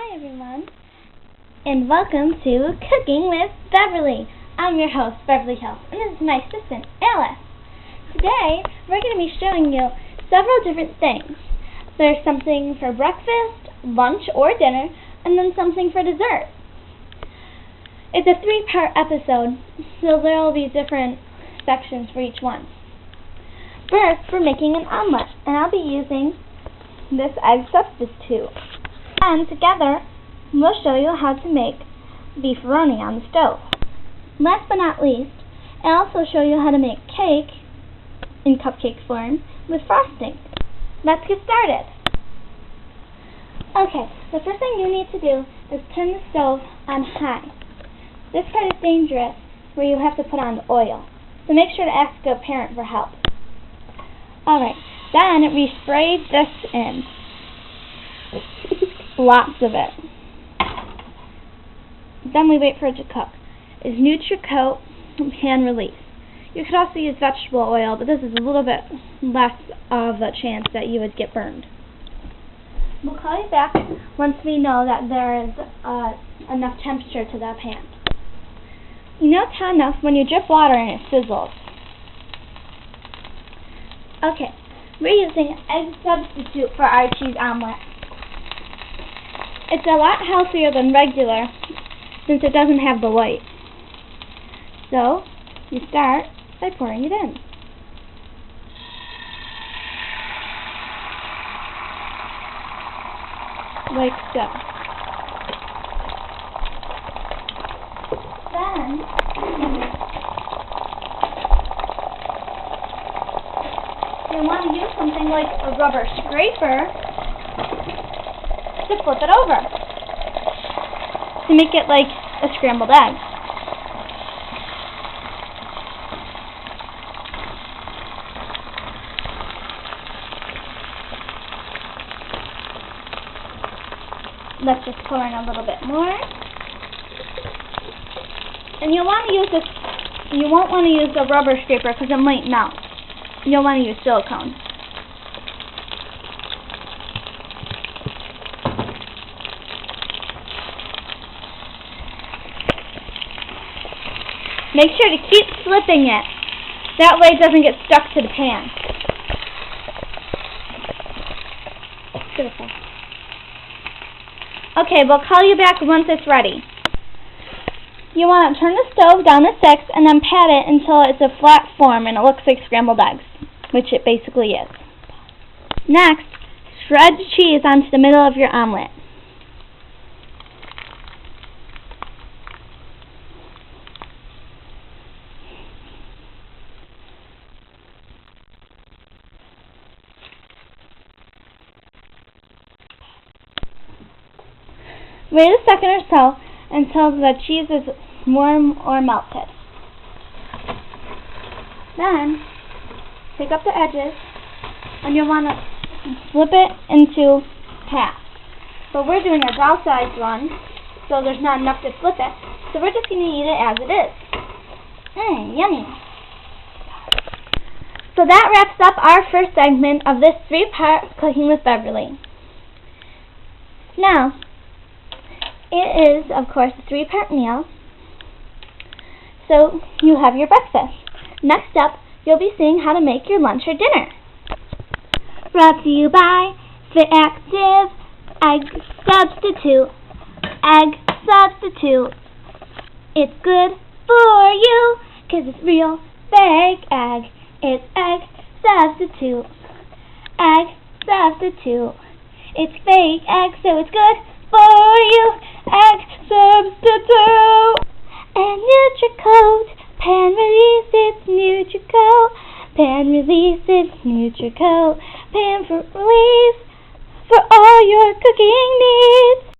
Hi everyone, and welcome to Cooking with Beverly. I'm your host, Beverly Hill, and this is my assistant, Alice. Today, we're going to be showing you several different things. There's something for breakfast, lunch, or dinner, and then something for dessert. It's a 3-part episode, so there will be different sections for each one. First, we're making an omelet, and I'll be using this egg substitute. And together, we'll show you how to make beefaroni on the stove. Last but not least, I'll also show you how to make cake in cupcake form with frosting. Let's get started. Okay, the first thing you need to do is turn the stove on high. This part is dangerous, where you have to put on the oil, so make sure to ask a parent for help. Alright, then we sprayed this in. Lots of it. Then we wait for it to cook. It's NutriCoat pan release. You could also use vegetable oil, but this is a little bit less of a chance that you would get burned. We'll call you back once we know that there is enough temperature to the pan. You know it's hot enough when you drip water and it sizzles. Okay, we're using egg substitute for our cheese omelet. It's a lot healthier than regular since it doesn't have the white. So, you start by pouring it in. Like so. Then, you want to use something like a rubber scraper to flip it over to make it like a scrambled egg. Let's just pour in a little bit more. And you'll want to use this, you won't want to use the rubber scraper because it might melt. You'll want to use silicone. Make sure to keep flipping it. That way it doesn't get stuck to the pan. Beautiful. Okay, we'll call you back once it's ready. You want to turn the stove down to 6 and then pat it until it's a flat form and it looks like scrambled eggs, which it basically is. Next, shred the cheese onto the middle of your omelet. Wait a second or so until the cheese is warm or melted. Then, pick up the edges and you'll want to flip it into half. But we're doing a doll-sized one, so there's not enough to flip it. So we're just going to eat it as it is. Yummy. So that wraps up our first segment of this 3-part Cooking with Beverly. Now, it is, of course, a 3-part meal, so you have your breakfast. Next up, you'll be seeing how to make your lunch or dinner. Brought to you by Fit Active Egg Substitute. Egg Substitute. It's good for you, 'cause it's real fake egg. It's Egg Substitute. Egg Substitute. It's fake egg, so it's good for you. Egg substitute. And NutriCoat pan release, it's NutriCoat pan release, it's NutriCoat pan for release for all your cooking needs.